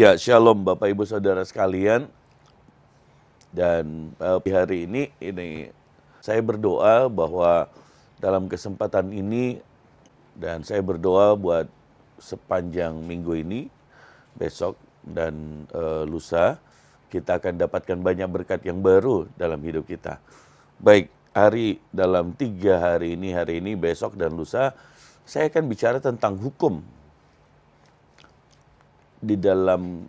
Ya, shalom Bapak Ibu Saudara sekalian. Dan di hari ini saya berdoa bahwa dalam kesempatan ini dan saya berdoa buat sepanjang minggu ini, besok dan lusa kita akan dapatkan banyak berkat yang baru dalam hidup kita. Baik, dalam 3 hari ini, besok dan lusa, saya akan bicara tentang hukum di dalam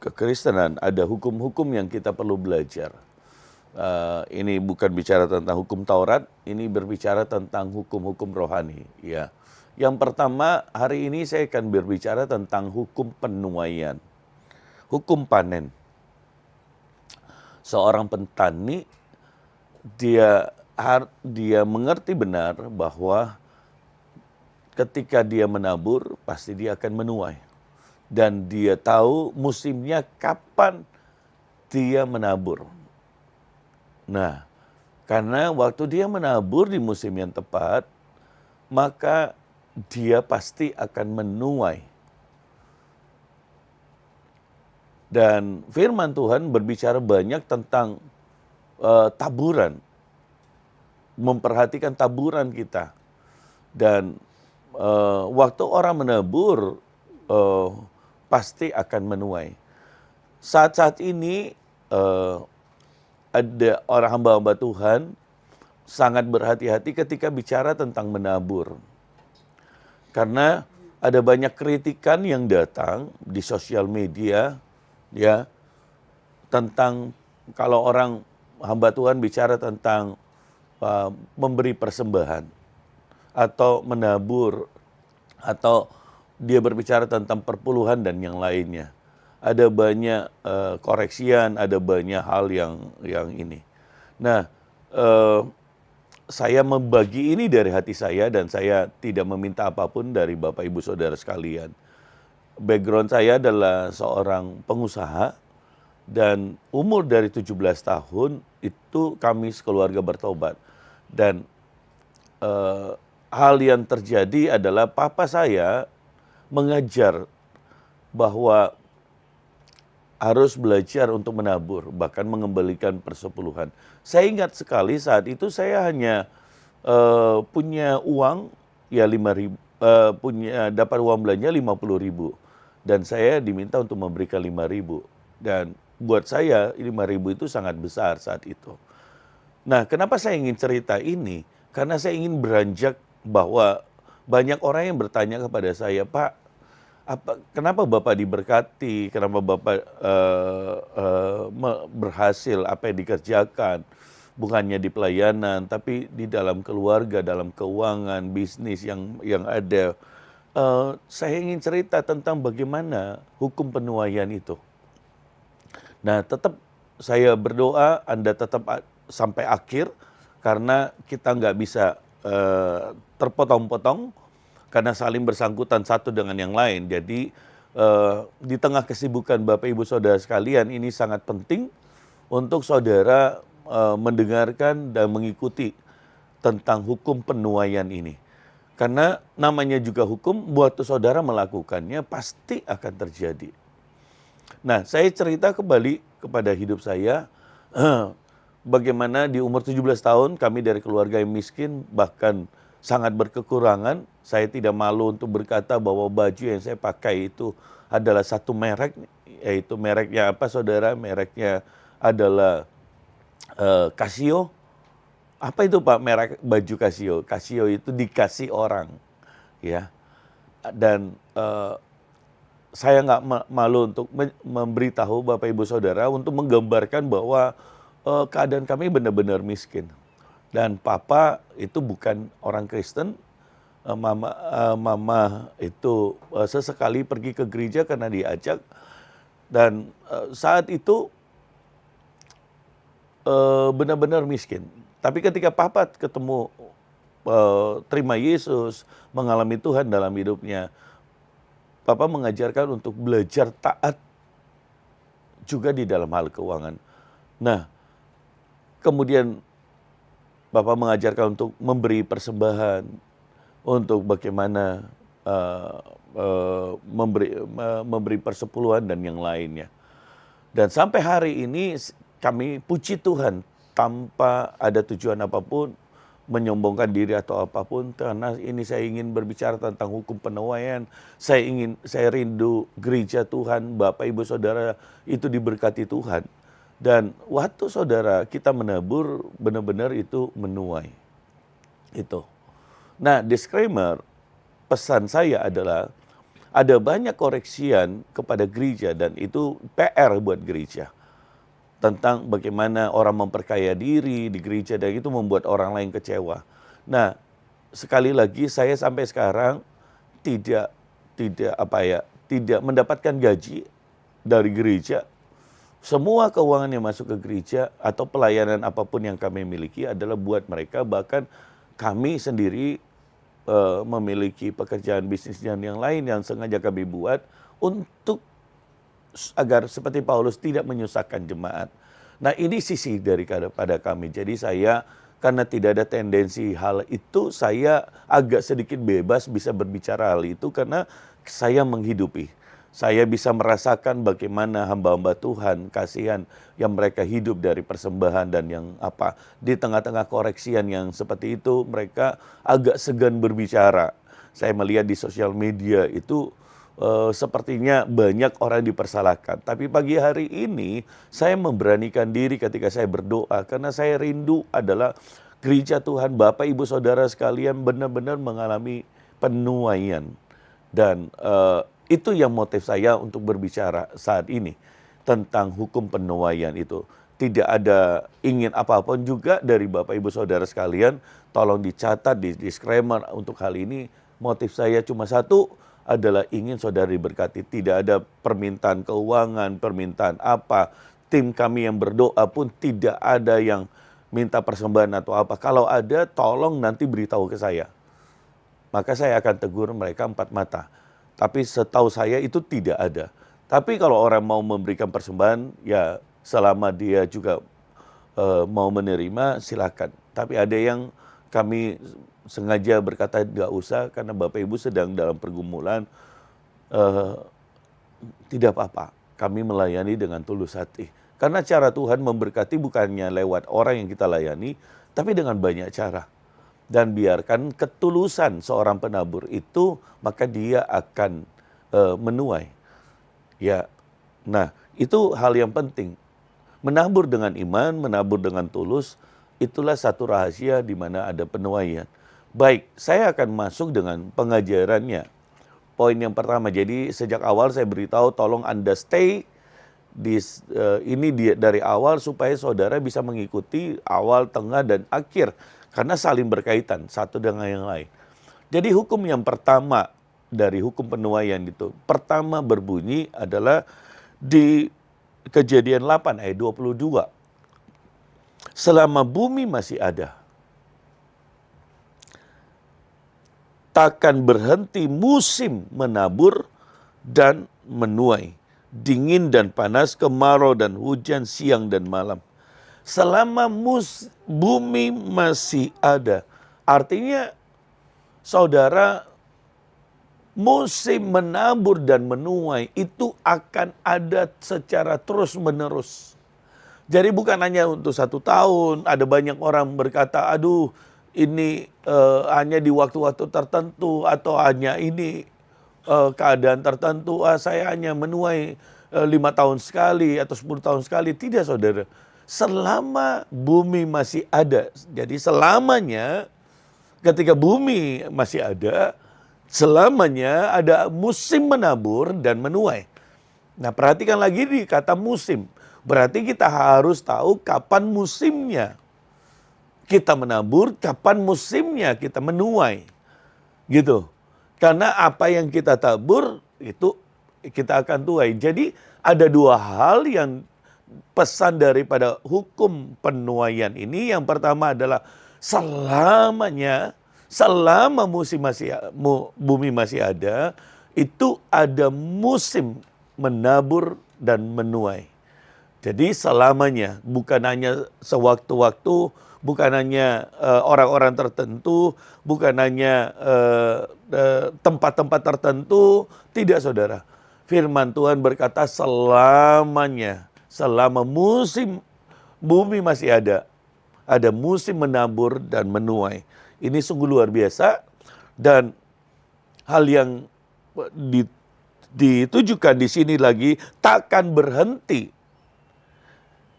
kekristenan. Ada hukum-hukum yang kita perlu belajar. Ini bukan bicara tentang hukum Taurat, ini berbicara tentang hukum-hukum rohani. Ya, yang pertama hari ini saya akan berbicara tentang hukum penuaian, hukum panen. Seorang petani dia mengerti benar bahwa ketika dia menabur, pasti dia akan menuai. Dan dia tahu musimnya kapan dia menabur. Nah, karena waktu dia menabur di musim yang tepat, maka dia pasti akan menuai. Dan firman Tuhan berbicara banyak tentang taburan, memperhatikan taburan kita. Dan waktu orang menabur, pasti akan menuai. Saat-saat ini ada orang hamba-hamba Tuhan sangat berhati-hati ketika bicara tentang menabur. Karena ada banyak kritikan yang datang di sosial media, ya, tentang kalau orang hamba Tuhan bicara tentang memberi persembahan atau menabur, atau dia berbicara tentang perpuluhan dan yang lainnya. Ada banyak koreksian, ada banyak hal yang ini. Nah, saya membagi ini dari hati saya dan saya tidak meminta apapun dari Bapak Ibu Saudara sekalian. Background saya adalah seorang pengusaha dan umur dari 17 tahun itu kami sekeluarga bertobat. Dan hal yang terjadi adalah papa saya mengajar bahwa harus belajar untuk menabur, bahkan mengembalikan persepuluhan. Saya ingat sekali saat itu saya hanya punya uang ya 5.000, dapat uang belanja 50.000 dan saya diminta untuk memberikan 5.000, dan buat saya 5.000 itu sangat besar saat itu. Nah, kenapa saya ingin cerita ini? Karena saya ingin beranjak bahwa banyak orang yang bertanya kepada saya, Pak, kenapa Bapak diberkati, kenapa Bapak berhasil apa yang dikerjakan, bukannya di pelayanan, tapi di dalam keluarga, dalam keuangan, bisnis yang ada. Saya ingin cerita tentang bagaimana hukum penuaian itu. Nah, tetap saya berdoa Anda tetap sampai akhir, karena kita nggak bisa terpotong-potong, karena saling bersangkutan satu dengan yang lain. Jadi di tengah kesibukan Bapak Ibu Saudara sekalian, ini sangat penting untuk saudara mendengarkan dan mengikuti tentang hukum penuaian ini. Karena namanya juga hukum, buat saudara melakukannya pasti akan terjadi. Nah, saya cerita kembali kepada hidup saya, bagaimana di umur 17 tahun kami dari keluarga yang miskin, bahkan sangat berkekurangan. Saya tidak malu untuk berkata bahwa baju yang saya pakai itu adalah satu merek, yaitu mereknya apa saudara? Mereknya adalah Casio. Apa itu Pak merek baju Casio? Casio itu dikasih orang, ya. Dan saya nggak malu untuk memberitahu Bapak Ibu Saudara untuk menggambarkan bahwa keadaan kami benar-benar miskin. Dan papa itu bukan orang Kristen, mama itu sesekali pergi ke gereja karena diajak. Dan saat itu benar-benar miskin. Tapi ketika papa ketemu, terima Yesus, mengalami Tuhan dalam hidupnya, papa mengajarkan untuk belajar taat juga di dalam hal keuangan. Nah, kemudian Bapak mengajarkan untuk memberi persembahan, untuk bagaimana eh, memberi persepuluhan dan yang lainnya. Dan sampai hari ini kami puji Tuhan tanpa ada tujuan apapun, menyombongkan diri atau apapun, karena ini saya ingin berbicara tentang hukum penuaian. Saya rindu gereja Tuhan, Bapak Ibu Saudara itu diberkati Tuhan. Dan waktu saudara kita menabur, benar-benar itu menuai. Itu. Nah, disclaimer, pesan saya adalah ada banyak koreksian kepada gereja dan itu PR buat gereja. Tentang bagaimana orang memperkaya diri di gereja dan itu membuat orang lain kecewa. Nah, sekali lagi saya sampai sekarang tidak tidak mendapatkan gaji dari gereja. Semua keuangan yang masuk ke gereja atau pelayanan apapun yang kami miliki adalah buat mereka, bahkan kami sendiri memiliki pekerjaan bisnis dan yang lain yang sengaja kami buat untuk agar seperti Paulus tidak menyusahkan jemaat. Nah, ini sisi daripada kami. Jadi saya karena tidak ada tendensi hal itu, saya agak sedikit bebas bisa berbicara hal itu karena saya menghidupi. Saya bisa merasakan bagaimana hamba-hamba Tuhan, kasihan yang mereka hidup dari persembahan dan yang apa. Di tengah-tengah koreksian yang seperti itu, mereka agak segan berbicara. Saya melihat di sosial media itu sepertinya banyak orang dipersalahkan. Tapi pagi hari ini saya memberanikan diri ketika saya berdoa. Karena saya rindu adalah gereja Tuhan, Bapak Ibu Saudara sekalian benar-benar mengalami penuaian. Dan itu yang motif saya untuk berbicara saat ini tentang hukum penuaian itu. Tidak ada ingin apapun juga dari Bapak Ibu Saudara sekalian, tolong dicatat di disclaimer untuk hal ini. Motif saya cuma satu, adalah ingin saudara diberkati. Tidak ada permintaan keuangan, permintaan apa. Tim kami yang berdoa pun tidak ada yang minta persembahan atau apa. Kalau ada, tolong nanti beritahu ke saya. Maka saya akan tegur mereka 4 mata. Tapi setahu saya itu tidak ada. Tapi kalau orang mau memberikan persembahan, ya selama dia juga mau menerima, silakan. Tapi ada yang kami sengaja berkata nggak usah karena Bapak Ibu sedang dalam pergumulan, tidak apa-apa. Kami melayani dengan tulus hati. Karena cara Tuhan memberkati bukannya lewat orang yang kita layani, tapi dengan banyak cara. Dan biarkan ketulusan seorang penabur itu, maka dia akan menuai. Ya, nah itu hal yang penting. Menabur dengan iman, menabur dengan tulus, itulah satu rahasia di mana ada penuaian. Baik, saya akan masuk dengan pengajarannya. Poin yang pertama, jadi sejak awal saya beritahu tolong Anda stay dari awal supaya saudara bisa mengikuti awal, tengah, dan akhir. Karena saling berkaitan satu dengan yang lain. Jadi hukum yang pertama dari hukum penuaian itu, pertama berbunyi adalah di Kejadian 8 ayat 22. Selama bumi masih ada, takkan berhenti musim menabur dan menuai, dingin dan panas, kemarau dan hujan, siang dan malam. Selama bumi masih ada, artinya saudara, musim menabur dan menuai itu akan ada secara terus-menerus. Jadi bukan hanya untuk 1 tahun, ada banyak orang berkata, aduh ini hanya di waktu-waktu tertentu atau hanya ini keadaan tertentu, saya hanya menuai 5 tahun sekali atau 10 tahun sekali. Tidak saudara, selama bumi masih ada, jadi selamanya ketika bumi masih ada, selamanya ada musim menabur dan menuai. Nah, perhatikan lagi di kata musim. Berarti kita harus tahu kapan musimnya kita menabur, kapan musimnya kita menuai. Gitu. Karena apa yang kita tabur itu kita akan tuai. Jadi ada 2 hal yang pesan daripada hukum penuaian ini. Yang pertama adalah selamanya, selama bumi masih ada, itu ada musim menabur dan menuai. Jadi selamanya, bukan hanya sewaktu-waktu, bukan hanya orang-orang tertentu, bukan hanya tempat-tempat tertentu, tidak saudara. Firman Tuhan berkata selamanya, selama musim bumi masih ada musim menabur dan menuai. Ini sungguh luar biasa dan hal yang ditujukan di sini lagi takkan berhenti.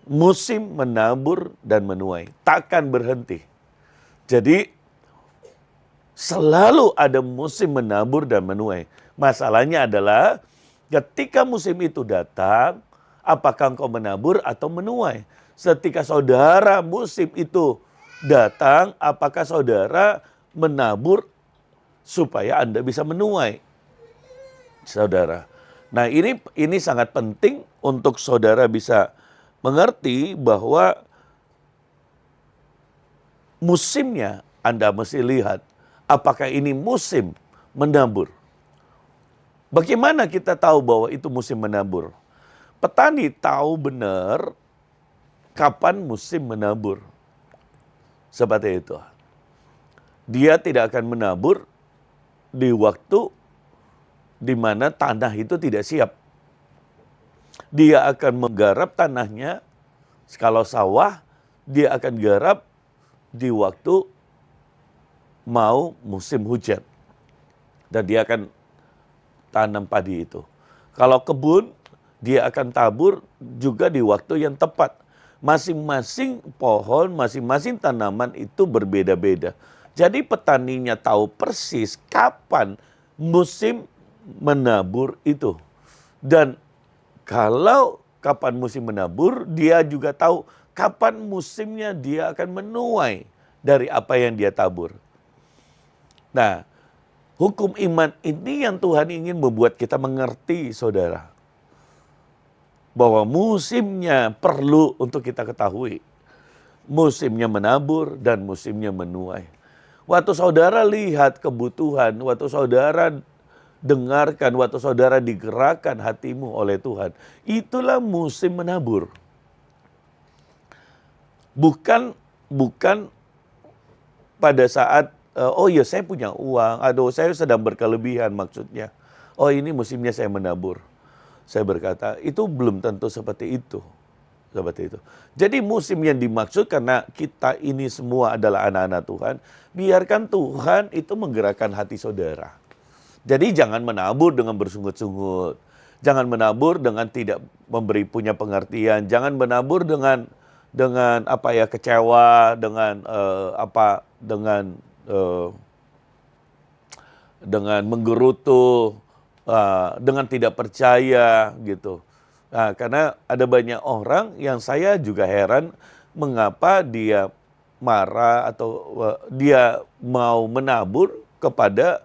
Musim menabur dan menuai, takkan berhenti. Jadi selalu ada musim menabur dan menuai. Masalahnya adalah ketika musim itu datang, apakah engkau menabur atau menuai? Ketika saudara musim itu datang, apakah saudara menabur supaya Anda bisa menuai? Saudara. Nah, ini sangat penting untuk saudara bisa mengerti bahwa musimnya Anda mesti lihat apakah ini musim menabur. Bagaimana kita tahu bahwa itu musim menabur? Petani tahu benar kapan musim menabur. Seperti itu. Dia tidak akan menabur di waktu di mana tanah itu tidak siap. Dia akan menggarap tanahnya, kalau sawah, dia akan garap di waktu mau musim hujan. Dan dia akan tanam padi itu. Kalau kebun, dia akan tabur juga di waktu yang tepat. Masing-masing pohon, masing-masing tanaman itu berbeda-beda. Jadi petaninya tahu persis kapan musim menabur itu. Dan kalau kapan musim menabur, dia juga tahu kapan musimnya dia akan menuai dari apa yang dia tabur. Nah, hukum iman ini yang Tuhan ingin membuat kita mengerti, saudara. Bahwa musimnya perlu untuk kita ketahui. Musimnya menabur dan musimnya menuai. Waktu saudara lihat kebutuhan, waktu saudara dengarkan, waktu saudara digerakkan hatimu oleh Tuhan, itulah musim menabur. Bukan pada saat oh ya saya punya uang, aduh saya sedang berkelebihan maksudnya. Oh ini musimnya saya menabur. Saya berkata itu belum tentu seperti itu. Seperti itu. Jadi musim yang dimaksud karena kita ini semua adalah anak-anak Tuhan, biarkan Tuhan itu menggerakkan hati saudara. Jadi jangan menabur dengan bersungut-sungut. Jangan menabur dengan tidak memberi punya pengertian. Jangan menabur dengan kecewa, dengan menggerutu, dengan tidak percaya gitu. Nah, karena ada banyak orang yang saya juga heran mengapa dia marah atau dia mau menabur kepada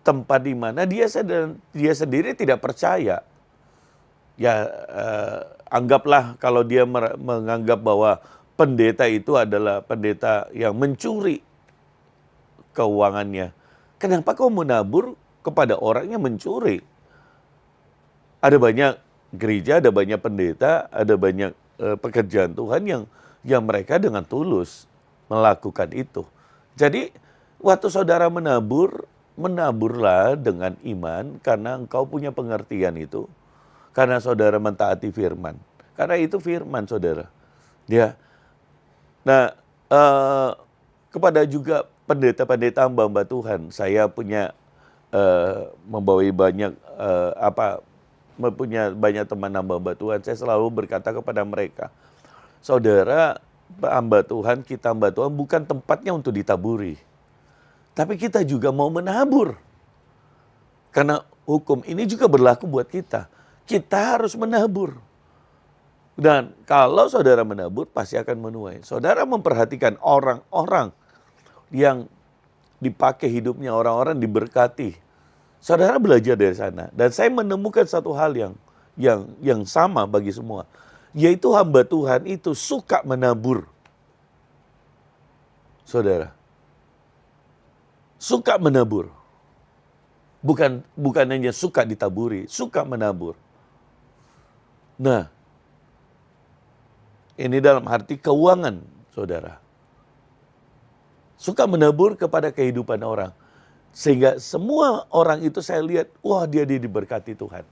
tempat di mana dia sendiri tidak percaya. Ya anggaplah kalau dia menganggap bahwa pendeta itu adalah pendeta yang mencuri keuangannya. Kenapa kau menabur kepada orang yang mencuri? Ada banyak gereja, ada banyak pendeta, ada banyak pekerjaan Tuhan yang mereka dengan tulus melakukan itu. Jadi waktu saudara menabur, menaburlah dengan iman karena engkau punya pengertian itu. Karena saudara mentaati firman. Karena itu firman saudara. Ya. Nah, kepada juga pendeta-pendeta hamba-hamba Tuhan, saya punya membawahi banyak mempunyai banyak teman hamba-hamba Tuhan. Saya selalu berkata kepada mereka, saudara hamba Tuhan, kita hamba Tuhan bukan tempatnya untuk ditaburi. Tapi kita juga mau menabur. Karena hukum ini juga berlaku buat kita. Kita harus menabur. Dan kalau saudara menabur, pasti akan menuai. Saudara memperhatikan orang-orang yang dipakai hidupnya, orang-orang diberkati. Saudara belajar dari sana. Dan saya menemukan satu hal yang sama bagi semua. Yaitu hamba Tuhan itu suka menabur. Saudara. Suka menabur. Bukan hanya suka ditaburi, suka menabur. Nah, Ini dalam arti keuangan, saudara. Suka menabur kepada kehidupan orang. Sehingga semua orang itu saya lihat, wah dia diberkati Tuhan.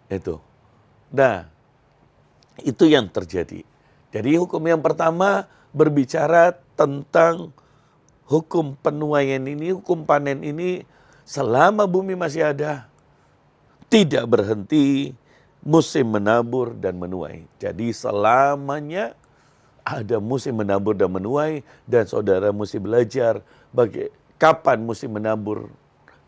Itu. Nah, itu yang terjadi. Jadi hukum yang pertama berbicara tentang hukum penuaian ini, hukum panen ini selama bumi masih ada, tidak berhenti, musim menabur dan menuai. Jadi selamanya ada musim menabur dan menuai, dan saudara mesti belajar kapan musim menabur,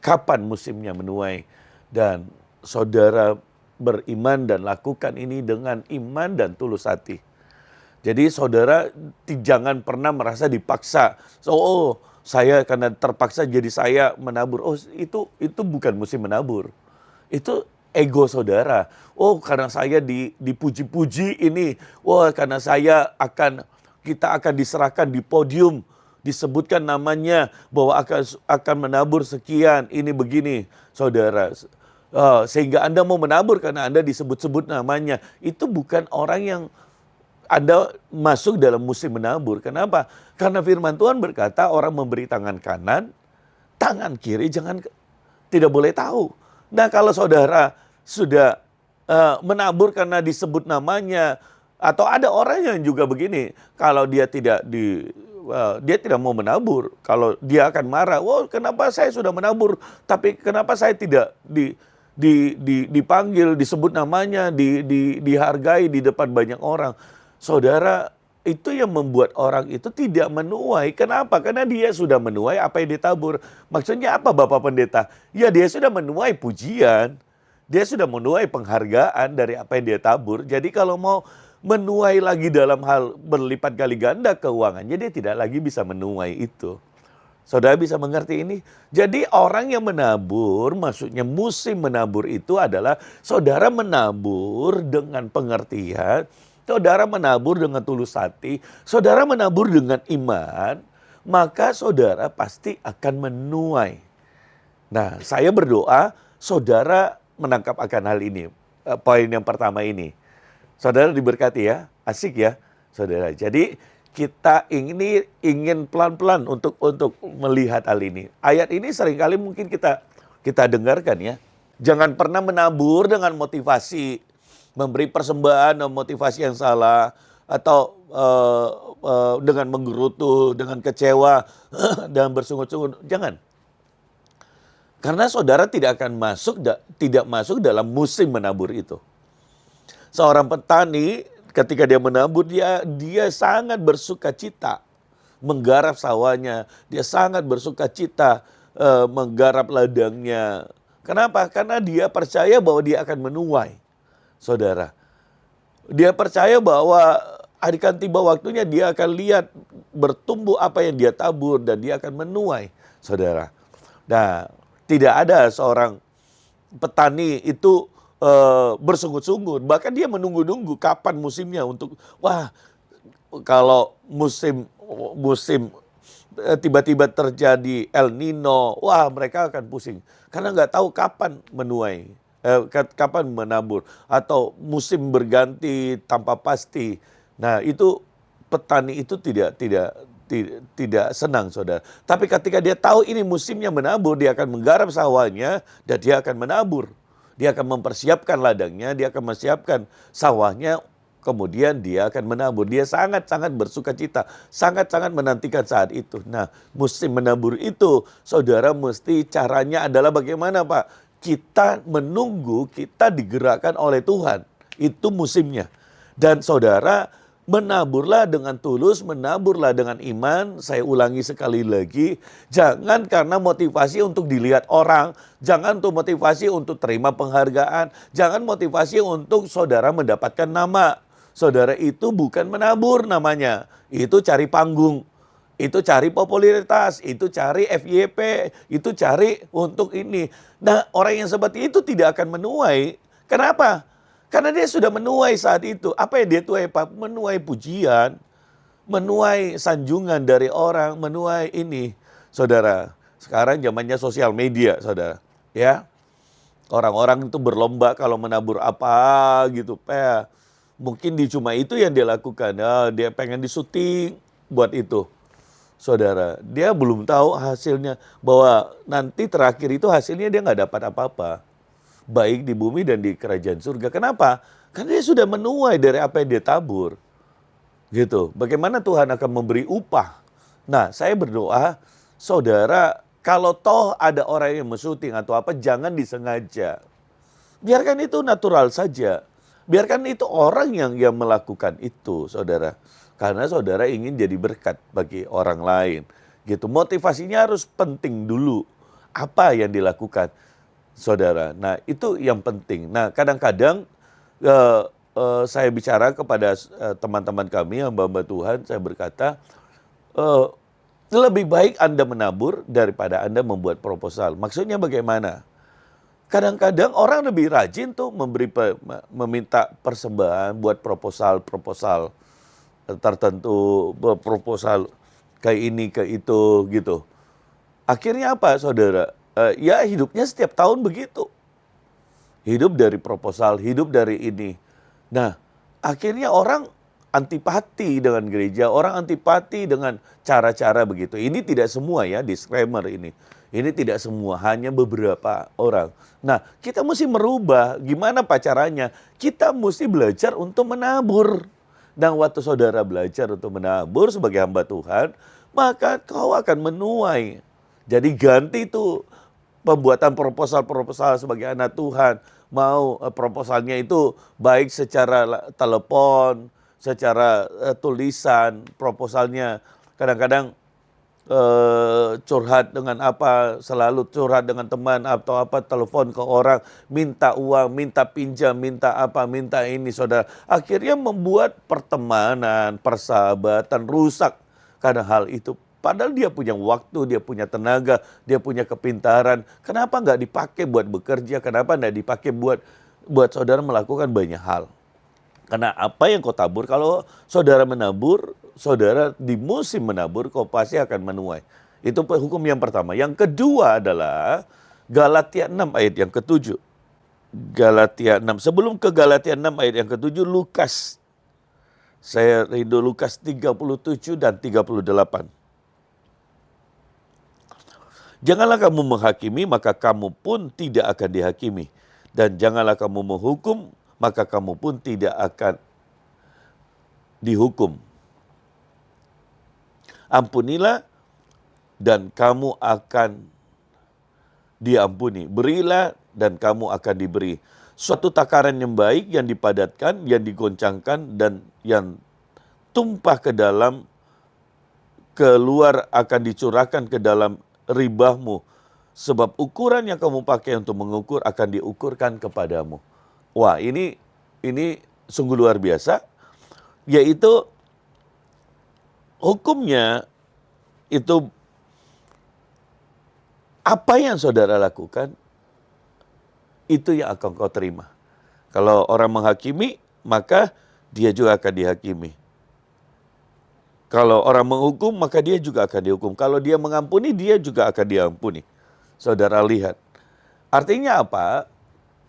kapan musimnya menuai. Dan saudara beriman dan lakukan ini dengan iman dan tulus hati. Jadi saudara jangan pernah merasa dipaksa. Saya karena terpaksa jadi saya menabur. Oh, itu bukan musim menabur. Itu ego saudara. Oh, karena saya dipuji-puji ini. Oh, karena kita akan diserahkan di podium, disebutkan namanya bahwa akan menabur sekian, ini begini, saudara. Sehingga Anda mau menabur karena Anda disebut-sebut namanya. Itu bukan orang yang Anda masuk dalam musim menabur. Kenapa? Karena firman Tuhan berkata orang memberi tangan kanan, tangan kiri tidak boleh tahu. Nah, kalau saudara sudah menabur karena disebut namanya, atau ada orang yang juga begini, kalau dia tidak mau menabur, kalau dia akan marah, kenapa saya sudah menabur, tapi kenapa saya tidak dipanggil, disebut namanya, dihargai di depan banyak orang. Saudara, itu yang membuat orang itu tidak menuai. Kenapa? Karena dia sudah menuai apa yang ditabur. Maksudnya apa Bapak Pendeta? Ya, dia sudah menuai pujian. Dia sudah menuai penghargaan dari apa yang dia tabur. Jadi kalau mau menuai lagi dalam hal berlipat kali ganda keuangannya, dia tidak lagi bisa menuai itu. Saudara bisa mengerti ini? Jadi orang yang menabur, maksudnya musim menabur itu adalah saudara menabur dengan pengertian, saudara menabur dengan tulus hati, saudara menabur dengan iman, maka saudara pasti akan menuai. Nah, saya berdoa saudara menangkap akan hal ini. Poin yang pertama ini. Saudara diberkati ya, asik ya saudara. Jadi kita ingin pelan-pelan untuk melihat hal ini. Ayat ini seringkali mungkin kita dengarkan ya. Jangan pernah menabur dengan motivasi memberi persembahan dan motivasi yang salah, atau dengan menggerutu, dengan kecewa dan bersungut-sungut. Jangan. Karena saudara tidak masuk dalam musim menabur itu. Seorang petani ketika dia menabur, dia sangat bersuka cita menggarap sawahnya, dia sangat bersuka cita menggarap ladangnya. Kenapa? Karena dia percaya bahwa dia akan menuai. Saudara, dia percaya bahwa akan tiba waktunya dia akan lihat bertumbuh apa yang dia tabur dan dia akan menuai, saudara. Nah, tidak ada seorang petani itu bersungut-sungut, bahkan dia menunggu-nunggu kapan musimnya untuk kalau musim tiba-tiba terjadi El Nino, mereka akan pusing karena nggak tahu kapan menuai. Kapan menabur, atau musim berganti tanpa pasti. Nah, itu petani itu tidak senang, saudara. Tapi ketika dia tahu ini musimnya menabur, dia akan menggarap sawahnya dan dia akan menabur. Dia akan mempersiapkan ladangnya, dia akan mempersiapkan sawahnya, kemudian dia akan menabur. Dia sangat-sangat bersuka cita, sangat-sangat menantikan saat itu. Nah, musim menabur itu, saudara, mesti caranya adalah bagaimana, Pak? Kita menunggu, kita digerakkan oleh Tuhan. Itu musimnya. Dan saudara, menaburlah dengan tulus, menaburlah dengan iman. Saya ulangi sekali lagi, jangan karena motivasi untuk dilihat orang, jangan untuk motivasi untuk terima penghargaan, jangan motivasi untuk saudara mendapatkan nama. Saudara, itu bukan menabur namanya, itu cari panggung. Itu cari popularitas, itu cari FYP, itu cari untuk ini. Nah, orang yang seperti itu tidak akan menuai. Kenapa? Karena dia sudah menuai saat itu. Apa yang dia tuai, Pak? Menuai pujian, menuai sanjungan dari orang, menuai ini. Saudara, sekarang zamannya sosial media, saudara. Ya, orang-orang itu berlomba kalau menabur apa gitu. Mungkin cuma itu yang dia lakukan. Dia pengen disuting buat itu. Saudara, dia belum tahu hasilnya, bahwa nanti terakhir itu hasilnya dia nggak dapat apa-apa. Baik di bumi dan di kerajaan surga. Kenapa? Karena dia sudah menuai dari apa yang dia tabur. Gitu. Bagaimana Tuhan akan memberi upah? Nah, saya berdoa, saudara, kalau toh ada orang yang mensyuting atau apa, jangan disengaja. Biarkan itu natural saja. Biarkan itu orang yang melakukan itu, saudara. Karena saudara ingin jadi berkat bagi orang lain. Gitu. Motivasinya harus penting dulu. Apa yang dilakukan, saudara. Nah, itu yang penting. Nah, kadang-kadang saya bicara kepada teman-teman kami, hamba-hamba Tuhan, saya berkata, lebih baik Anda menabur daripada Anda membuat proposal. Maksudnya bagaimana? Kadang-kadang orang lebih rajin tuh meminta persembahan buat proposal tertentu, proposal kayak ini, ke itu, gitu. Akhirnya apa, saudara? Ya hidupnya setiap tahun begitu. Hidup dari proposal, hidup dari ini. Nah, akhirnya orang antipati dengan gereja, orang antipati dengan cara-cara begitu. Ini tidak semua ya, disclaimer ini. Ini tidak semua, hanya beberapa orang. Nah, kita mesti merubah. Gimana caranya? Kita mesti belajar untuk menabur. Dan waktu saudara belajar untuk menabur sebagai hamba Tuhan, maka kau akan menuai. Jadi ganti tuh pembuatan proposal-proposal sebagai anak Tuhan. Mau proposalnya itu baik secara telepon, secara tulisan, proposalnya kadang-kadang curhat dengan apa, selalu curhat dengan teman atau apa, telepon ke orang, minta uang, minta pinjam, minta apa, minta ini, saudara. Akhirnya membuat pertemanan, persahabatan rusak karena hal itu. Padahal dia punya waktu, dia punya tenaga, dia punya kepintaran. Kenapa nggak dipakai buat bekerja? Kenapa nggak dipakai buat saudara melakukan banyak hal? Karena apa yang kau tabur, kalau saudara menabur, saudara di musim menabur, kau pasti akan menuai. Itu hukum yang pertama. Yang kedua adalah Galatia 6 ayat yang ke-7. Galatia 6. Sebelum ke Galatia 6 ayat yang ke-7, Lukas. Saya rindu Lukas 37 dan 38. Janganlah kamu menghakimi, maka kamu pun tidak akan dihakimi. Dan janganlah kamu menghukum, maka kamu pun tidak akan dihukum. Ampunilah dan kamu akan diampuni. Berilah dan kamu akan diberi. Suatu takaran yang baik, yang dipadatkan, yang digoncangkan, dan yang tumpah ke dalam, keluar akan dicurahkan ke dalam ribahmu. Sebab ukuran yang kamu pakai untuk mengukur akan diukurkan kepadamu. Wah, ini sungguh luar biasa. Yaitu hukumnya itu apa yang saudara lakukan, itu yang akan kau terima. Kalau orang menghakimi, maka dia juga akan dihakimi. Kalau orang menghukum, maka dia juga akan dihukum. Kalau dia mengampuni, dia juga akan diampuni. Saudara lihat. Artinya apa?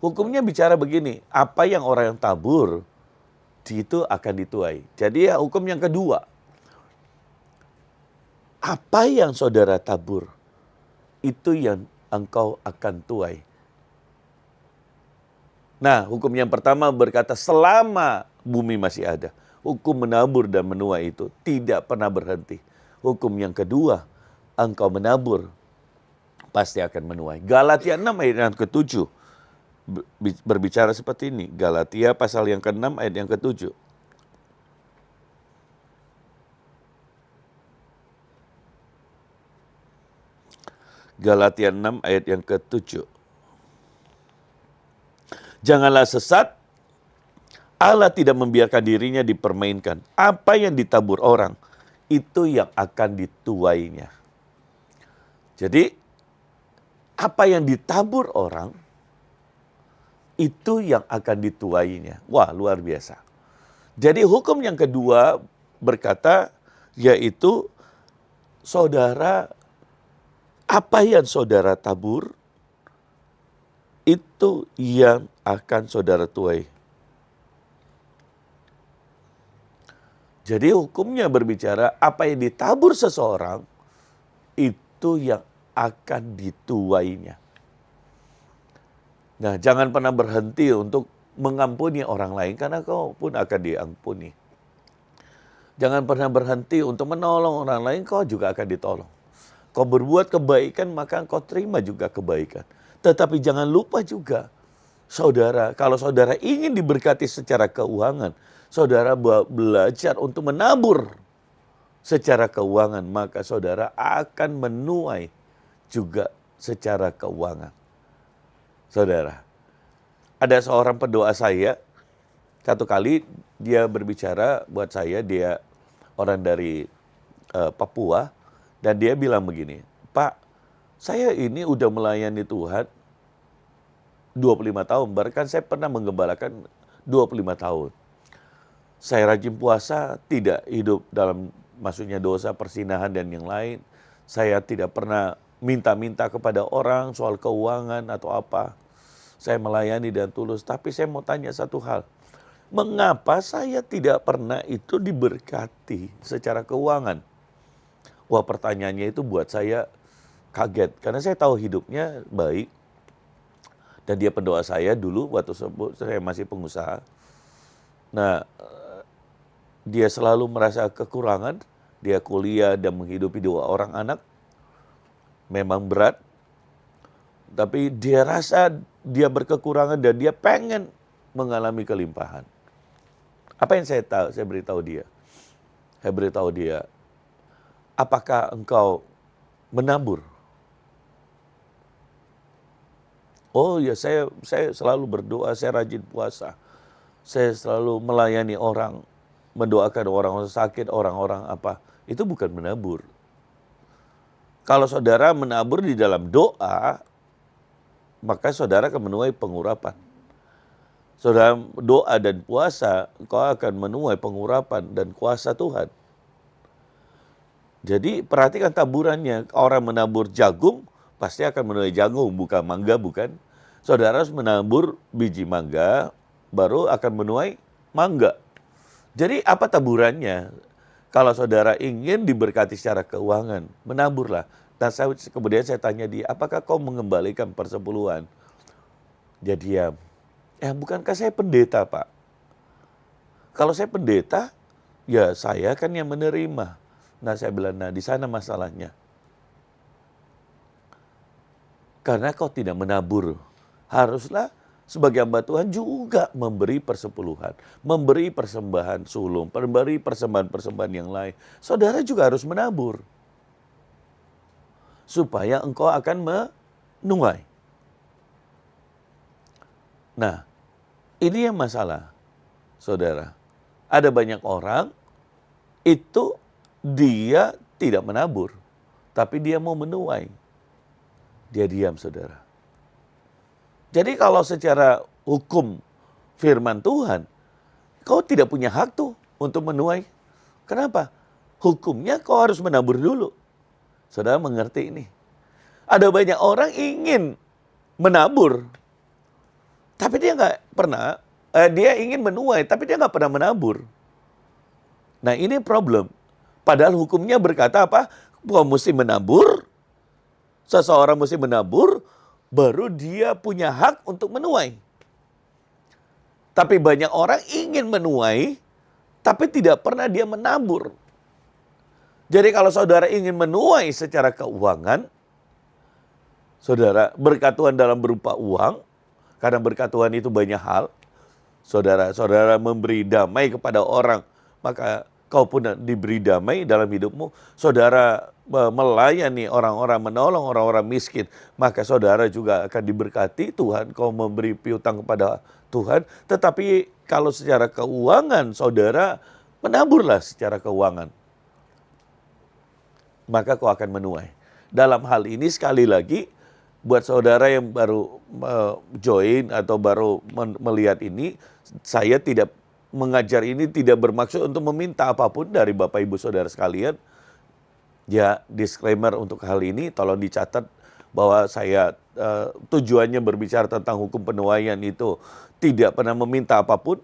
Hukumnya bicara begini, apa yang orang yang tabur, itu akan dituai. Jadi ya hukum yang kedua. Apa yang saudara tabur, itu yang engkau akan tuai. Nah, hukum yang pertama berkata selama bumi masih ada. Hukum menabur dan menuai itu tidak pernah berhenti. Hukum yang kedua, engkau menabur, pasti akan menuai. Galatia 6 ayat yang ke-7 berbicara seperti ini. Galatia pasal yang ke-6 ayat yang ke-7. Galatia 6 ayat yang ke-7. Janganlah sesat, Allah tidak membiarkan dirinya dipermainkan. Apa yang ditabur orang, itu yang akan dituainya. Jadi, apa yang ditabur orang, itu yang akan dituainya. Wah, luar biasa. Jadi hukum yang kedua berkata, yaitu saudara, apa yang saudara tabur, itu yang akan saudara tuai. Jadi hukumnya berbicara apa yang ditabur seseorang itu yang akan dituainya. Nah, jangan pernah berhenti untuk mengampuni orang lain karena kau pun akan diampuni. Jangan pernah berhenti untuk menolong orang lain, kau juga akan ditolong. Kau berbuat kebaikan, maka kau terima juga kebaikan. Tetapi jangan lupa juga, saudara, kalau saudara ingin diberkati secara keuangan, saudara belajar untuk menabur secara keuangan, maka saudara akan menuai juga secara keuangan. Saudara, ada seorang pendoa saya, satu kali dia berbicara buat saya, dia orang dari Papua, dan dia bilang begini, Pak, saya ini udah melayani Tuhan 25 tahun, bahkan saya pernah menggembalakan 25 tahun. Saya rajin puasa, tidak hidup dalam maksudnya dosa, persinahan dan yang lain. Saya tidak pernah minta-minta kepada orang soal keuangan atau apa. Saya melayani dan tulus, tapi saya mau tanya satu hal. Mengapa saya tidak pernah itu diberkati secara keuangan? Wah, pertanyaannya itu buat saya kaget, karena saya tahu hidupnya baik. Dan dia pendoa saya dulu waktu saya masih pengusaha. Nah, dia selalu merasa kekurangan, dia kuliah dan menghidupi 2 orang anak. Memang berat, tapi dia rasa dia berkekurangan dan dia pengen mengalami kelimpahan. Apa yang saya tahu, saya beritahu dia. Saya beritahu dia, apakah engkau menabur? Oh ya, saya selalu berdoa, saya rajin puasa. Saya selalu melayani orang, mendoakan orang-orang sakit, orang-orang apa. Itu bukan menabur. Kalau saudara menabur di dalam doa, maka saudara akan menuai pengurapan. Saudara doa dan puasa, kau akan menuai pengurapan dan kuasa Tuhan. Jadi perhatikan taburannya. Orang menabur jagung, pasti akan menuai jagung, bukan mangga, bukan. Saudara harus menabur biji mangga, baru akan menuai mangga. Jadi apa taburannya? Kalau saudara ingin diberkati secara keuangan, menaburlah. Dan kemudian saya tanya dia, apakah kau mengembalikan persepuluhan? Dia diam. Bukankah saya pendeta, Pak? Kalau saya pendeta, ya saya kan yang menerima. Nah, saya bilang, nah di sana masalahnya. Karena kau tidak menabur. Haruslah sebagai hamba Tuhan juga memberi persepuluhan. Memberi persembahan sulung, memberi persembahan-persembahan yang lain. Saudara juga harus menabur. Supaya engkau akan menuai. Nah, ini yang masalah, saudara. Ada banyak orang, itu dia tidak menabur, tapi dia mau menuai. Dia diam, saudara. Jadi kalau secara hukum firman Tuhan, kau tidak punya hak tuh untuk menuai. Kenapa? Hukumnya kau harus menabur dulu. Saudara mengerti ini? Ada banyak orang ingin menabur, tapi dia nggak pernah, dia ingin menuai, tapi dia nggak pernah menabur. Nah ini problem. Padahal hukumnya berkata apa? Kau mesti menabur, seseorang mesti menabur, baru dia punya hak untuk menuai. Tapi banyak orang ingin menuai, tapi tidak pernah dia menabur. Jadi kalau saudara ingin menuai secara keuangan, saudara, berkat Tuhan dalam berupa uang, karena berkat Tuhan itu banyak hal. Saudara memberi damai kepada orang, maka kau pun diberi damai dalam hidupmu. Saudara melayani orang-orang, menolong orang-orang miskin, maka saudara juga akan diberkati Tuhan. Kau memberi piutang kepada Tuhan. Tetapi kalau secara keuangan, saudara menaburlah secara keuangan, maka kau akan menuai. Dalam hal ini sekali lagi, buat saudara yang baru join atau baru melihat ini, saya tidak mengajar ini tidak bermaksud untuk meminta apapun dari Bapak Ibu Saudara sekalian. Ya, disclaimer untuk hal ini tolong dicatat bahwa saya tujuannya berbicara tentang hukum penuaian itu tidak pernah meminta apapun.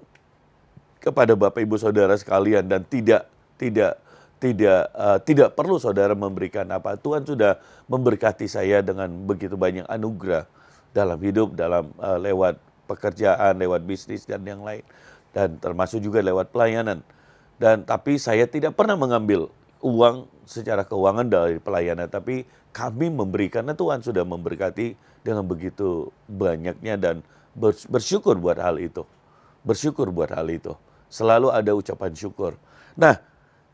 kepada Bapak Ibu Saudara sekalian, dan tidak tidak perlu saudara memberikan apa. Tuhan sudah memberkati saya dengan begitu banyak anugerah dalam hidup, dalam lewat pekerjaan, lewat bisnis dan yang lain, dan termasuk juga lewat pelayanan. Dan tapi saya tidak pernah mengambil uang secara keuangan dari pelayanan, tapi kami memberi karena Tuhan sudah memberkati dengan begitu banyaknya, dan bersyukur buat hal itu. Bersyukur buat hal itu. Selalu ada ucapan syukur. Nah,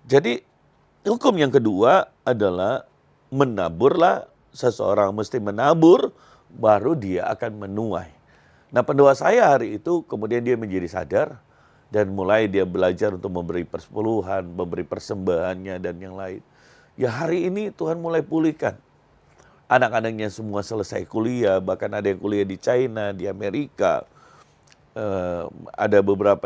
jadi hukum yang kedua adalah menaburlah. Seseorang mesti menabur, baru dia akan menuai. Nah, pendoa saya hari itu kemudian dia menjadi sadar, dan mulai dia belajar untuk memberi persepuluhan, memberi persembahannya dan yang lain. Ya, hari ini Tuhan mulai pulihkan. Anak-anaknya semua selesai kuliah, bahkan ada yang kuliah di China, di Amerika. Ada beberapa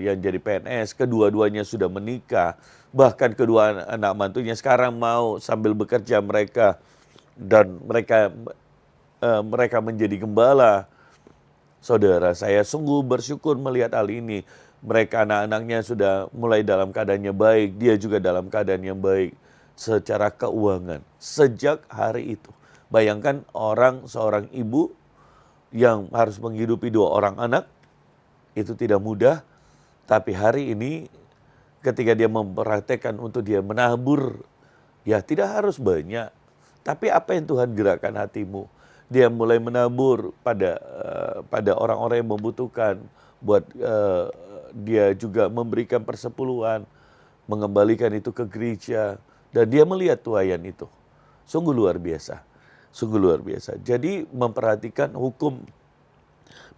yang jadi PNS, kedua-duanya sudah menikah. Bahkan kedua anak mantunya sekarang mau sambil bekerja mereka, dan mereka menjadi gembala. Saudara, saya sungguh bersyukur melihat hal ini. Mereka anak-anaknya sudah mulai dalam keadaannya baik, dia juga dalam keadaan yang baik secara keuangan sejak hari itu. Bayangkan seorang ibu yang harus menghidupi 2 orang anak, itu tidak mudah, tapi hari ini ketika dia mempraktekkan untuk dia menabur, ya tidak harus banyak, tapi apa yang Tuhan gerakkan hatimu, dia mulai menabur pada orang-orang yang membutuhkan, buat dia juga memberikan persepuluhan, mengembalikan itu ke gereja, dan dia melihat tuaian itu. Sungguh luar biasa, sungguh luar biasa. Jadi memperhatikan hukum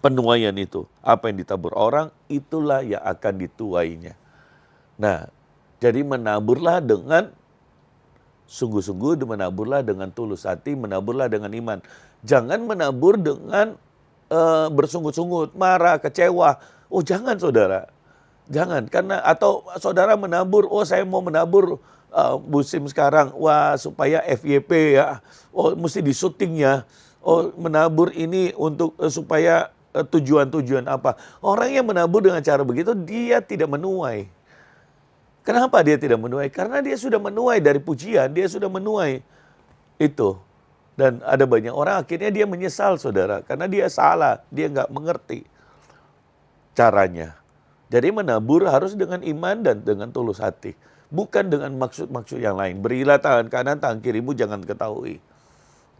penuaian itu. Apa yang ditabur orang, itulah yang akan dituainya. Nah, jadi menaburlah dengan sungguh-sungguh, menaburlah dengan tulus hati, menaburlah dengan iman. Jangan menabur dengan bersungut-sungut, marah, kecewa. Oh, jangan saudara. Jangan, karena atau saudara menabur, oh saya mau menabur musim sekarang, wah supaya FYP ya, oh mesti disuting ya, oh menabur ini untuk supaya tujuan-tujuan apa. Orang yang menabur dengan cara begitu, dia tidak menuai. Kenapa dia tidak menuai? Karena dia sudah menuai dari pujian, dia sudah menuai itu. Dan ada banyak orang akhirnya dia menyesal saudara, karena dia salah, dia nggak mengerti caranya. Jadi menabur harus dengan iman dan dengan tulus hati. Bukan dengan maksud-maksud yang lain. Berilah tangan kanan, tangan kirimu jangan ketahui.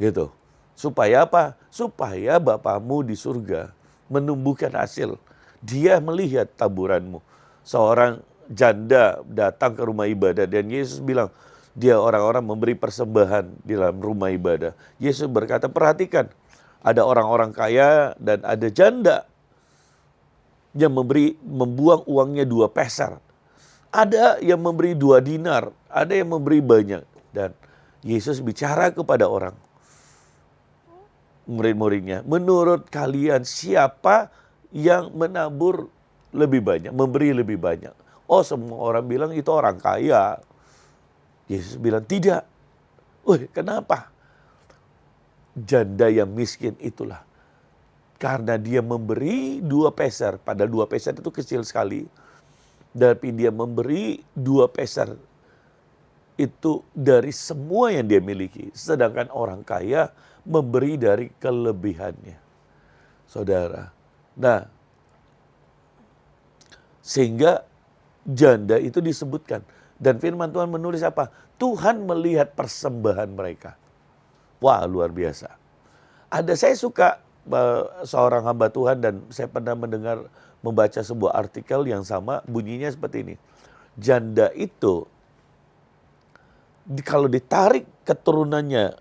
Gitu. Supaya apa? Supaya Bapamu di surga menumbuhkan hasil. Dia melihat taburanmu. Seorang janda datang ke rumah ibadah, dan Yesus bilang, dia orang-orang memberi persembahan di dalam rumah ibadah. Yesus berkata, perhatikan, ada orang-orang kaya dan ada janda yang membuang uangnya 2 peser. Ada yang memberi 2 dinar, ada yang memberi banyak. Dan Yesus bicara kepada orang, murid-muridnya, menurut kalian siapa yang menabur lebih banyak, memberi lebih banyak? Oh, semua orang bilang itu orang kaya. Yesus bilang tidak. Kenapa? Janda yang miskin itulah. Karena dia memberi 2 peser, padahal 2 peser itu kecil sekali. Tapi dia memberi 2 peser itu dari semua yang dia miliki. Sedangkan orang kaya memberi dari kelebihannya. Saudara. Nah, sehingga janda itu disebutkan. Dan firman Tuhan menulis apa? Tuhan melihat persembahan mereka. Wah, luar biasa. Saya suka seorang hamba Tuhan, dan saya pernah membaca sebuah artikel yang sama, bunyinya seperti ini. Janda itu, kalau ditarik keturunannya,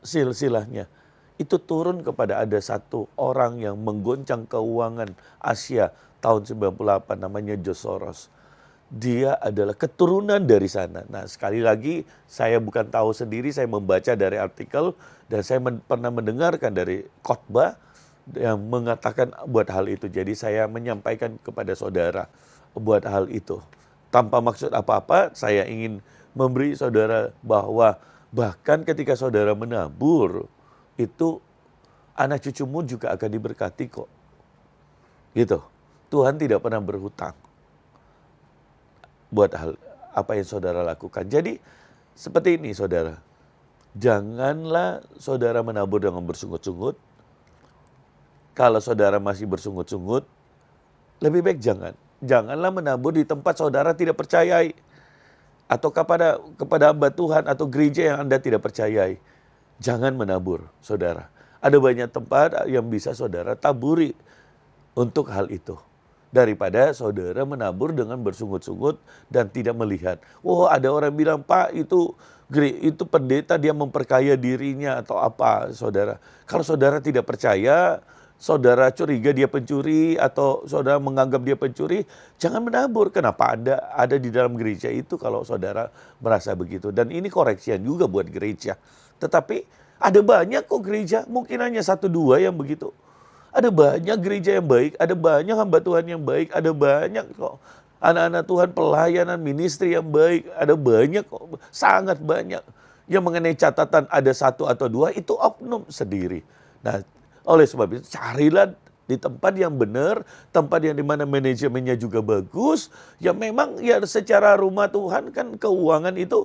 silsilahnya, itu turun kepada ada satu orang yang menggoncang keuangan Asia tahun 98, namanya George Soros. Dia adalah keturunan dari sana. Nah, sekali lagi saya bukan tahu sendiri, saya membaca dari artikel, dan saya pernah mendengarkan dari khotbah yang mengatakan buat hal itu. Jadi saya menyampaikan kepada saudara buat hal itu. Tanpa maksud apa-apa, saya ingin memberi saudara bahwa bahkan ketika saudara menabur, itu anak cucumu juga akan diberkati kok. Gitu. Tuhan tidak pernah berhutang. buat hal apa yang saudara lakukan. Jadi seperti ini saudara, janganlah saudara menabur dengan bersungut-sungut. Kalau saudara masih bersungut-sungut, lebih baik jangan. Janganlah menabur di tempat saudara tidak percayai. Atau kepada hamba Tuhan atau gereja yang Anda tidak percayai. Jangan menabur, saudara. Ada banyak tempat yang bisa saudara taburi untuk hal itu. Daripada saudara menabur dengan bersungut-sungut dan tidak melihat. Oh, ada orang bilang, Pak, itu pendeta dia memperkaya dirinya atau apa, saudara. Kalau saudara tidak percaya, saudara curiga dia pencuri atau saudara menganggap dia pencuri, jangan menabur. Kenapa ada di dalam gereja itu kalau saudara merasa begitu. Dan ini koreksian juga buat gereja. Tetapi ada banyak kok gereja, mungkin hanya 1-2 yang begitu. Ada banyak gereja yang baik, ada banyak hamba Tuhan yang baik, ada banyak kok anak-anak Tuhan pelayanan ministry yang baik, ada banyak kok, sangat banyak. Yang mengenai catatan ada 1 atau 2 itu oknum sendiri. Nah, oleh sebab itu carilah di tempat yang benar, tempat yang dimana manajemennya juga bagus. Ya memang ya secara rumah Tuhan kan keuangan itu,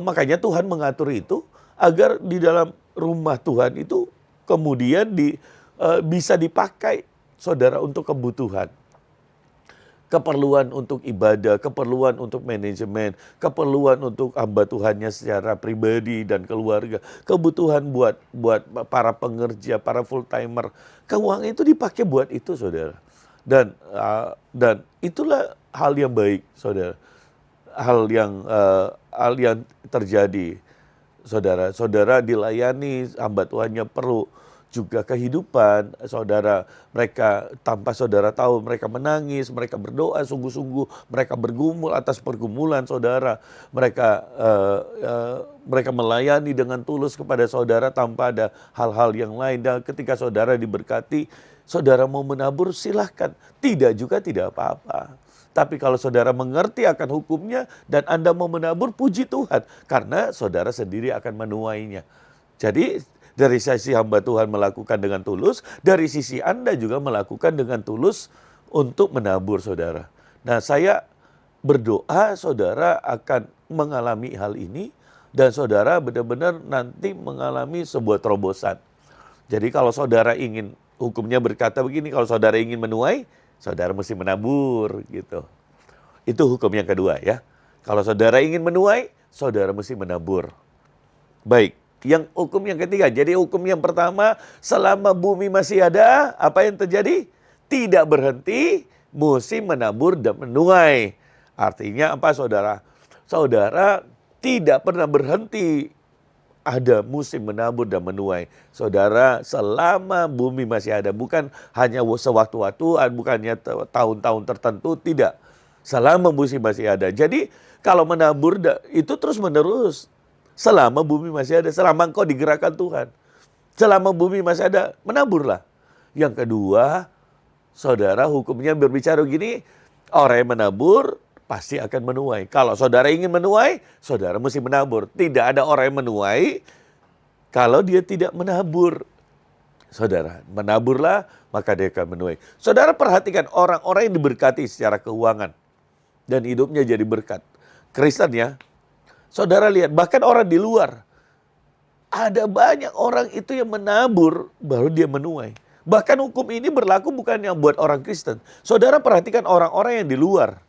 makanya Tuhan mengatur itu agar di dalam rumah Tuhan itu kemudian bisa dipakai saudara untuk kebutuhan. Keperluan untuk ibadah, keperluan untuk manajemen, keperluan untuk hamba Tuhannya secara pribadi dan keluarga, kebutuhan buat para pengerja, para full timer. Keuangan itu dipakai buat itu, saudara. Dan itulah hal yang baik, saudara. Hal yang terjadi, saudara. Saudara dilayani, hamba Tuhannya perlu juga kehidupan, saudara. Mereka tanpa saudara tahu, mereka menangis, mereka berdoa sungguh-sungguh, mereka bergumul atas pergumulan saudara. Mereka melayani dengan tulus kepada saudara tanpa ada hal-hal yang lain. Dan ketika saudara diberkati, saudara mau menabur silahkan, tidak juga tidak apa-apa. Tapi kalau saudara mengerti akan hukumnya dan Anda mau menabur, puji Tuhan, karena saudara sendiri akan menuainya. Jadi dari sisi hamba Tuhan melakukan dengan tulus, dari sisi Anda juga melakukan dengan tulus untuk menabur, saudara. Nah, saya berdoa saudara akan mengalami hal ini dan saudara benar-benar nanti mengalami sebuah terobosan. Jadi kalau saudara ingin, hukumnya berkata begini, kalau saudara ingin menuai, saudara mesti menabur, gitu. Itu hukum yang kedua ya. Kalau saudara ingin menuai, saudara mesti menabur. Baik. Yang hukum yang ketiga, jadi hukum yang pertama, selama bumi masih ada, apa yang terjadi? Tidak berhenti, mesti menabur dan menuai. Artinya apa, saudara? Saudara tidak pernah berhenti, ada musim menabur dan menuai. Saudara, selama bumi masih ada, bukan hanya sewaktu-waktuan, bukannya tahun-tahun tertentu, tidak. Selama musim masih ada. Jadi kalau menabur itu terus-menerus. Selama bumi masih ada, selama engkau digerakkan Tuhan. Selama bumi masih ada, menaburlah. Yang kedua, saudara, hukumnya berbicara begini, orang yang menabur pasti akan menuai. Kalau saudara ingin menuai, saudara mesti menabur. Tidak ada orang yang menuai kalau dia tidak menabur. Saudara, menaburlah, maka dia akan menuai. Saudara perhatikan orang-orang yang diberkati secara keuangan dan hidupnya jadi berkat. Kristen ya. Saudara lihat, bahkan orang di luar, ada banyak orang itu yang menabur, baru dia menuai. Bahkan hukum ini berlaku bukan yang buat orang Kristen. Saudara perhatikan orang-orang yang di luar.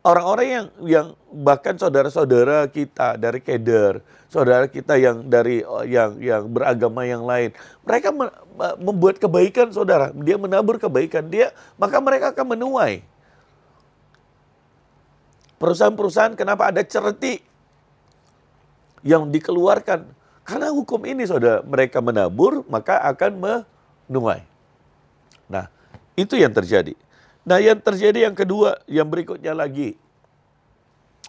Orang-orang yang bahkan saudara-saudara kita dari keder, saudara kita yang dari yang beragama yang lain. Mereka membuat kebaikan, saudara. Dia menabur kebaikan dia, maka mereka akan menuai. Perusahaan-perusahaan kenapa ada cereti yang dikeluarkan? Karena hukum ini, saudara, mereka menabur maka akan menuai. Nah, itu yang terjadi. Nah, yang terjadi yang kedua, yang berikutnya lagi.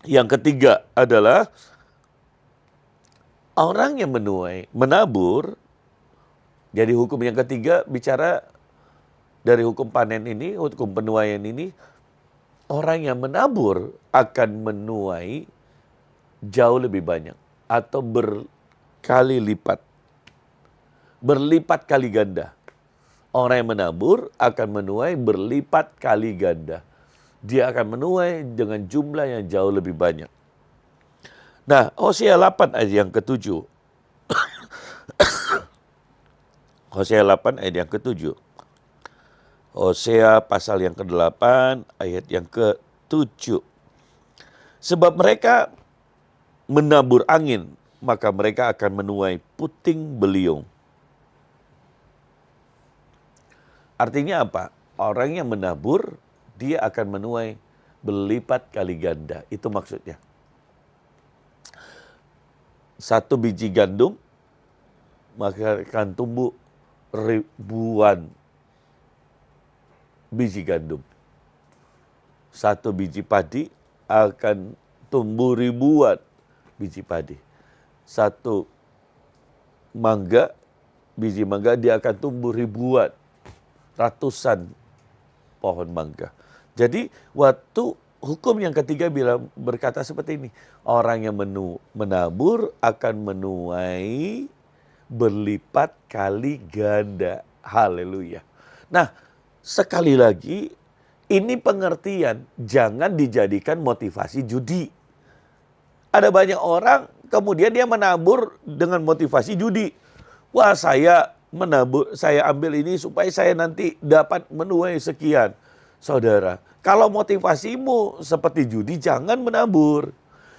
Yang ketiga adalah orang yang menabur. Jadi hukum yang ketiga bicara dari hukum panen ini, hukum penuaian ini, orang yang menabur akan menuai jauh lebih banyak. Atau berkali lipat. Berlipat kali ganda. Orang yang menabur akan menuai berlipat kali ganda. Dia akan menuai dengan jumlah yang jauh lebih banyak. Nah, Hosea 8 ayat yang ke-7. Hosea 8 ayat yang ke-7. Hosea pasal yang ke-8 ayat yang ke-7. Sebab mereka menabur angin, maka mereka akan menuai puting beliung. Artinya apa? Orang yang menabur, dia akan menuai berlipat kali ganda. Itu maksudnya. Satu biji gandum, maka akan tumbuh ribuan biji gandum. Satu biji padi akan tumbuh ribuan biji padi. Satu mangga, biji mangga dia akan tumbuh ribuan, ratusan pohon mangga. Jadi waktu hukum yang ketiga berkata seperti ini. Orang yang menabur akan menuai berlipat kali ganda. Haleluya. Nah, sekali lagi ini pengertian jangan dijadikan motivasi judi. Ada banyak orang kemudian dia menabur dengan motivasi judi. Wah, saya menabur, saya ambil ini supaya saya nanti dapat menuai sekian. Saudara, kalau motivasimu seperti judi, jangan menabur.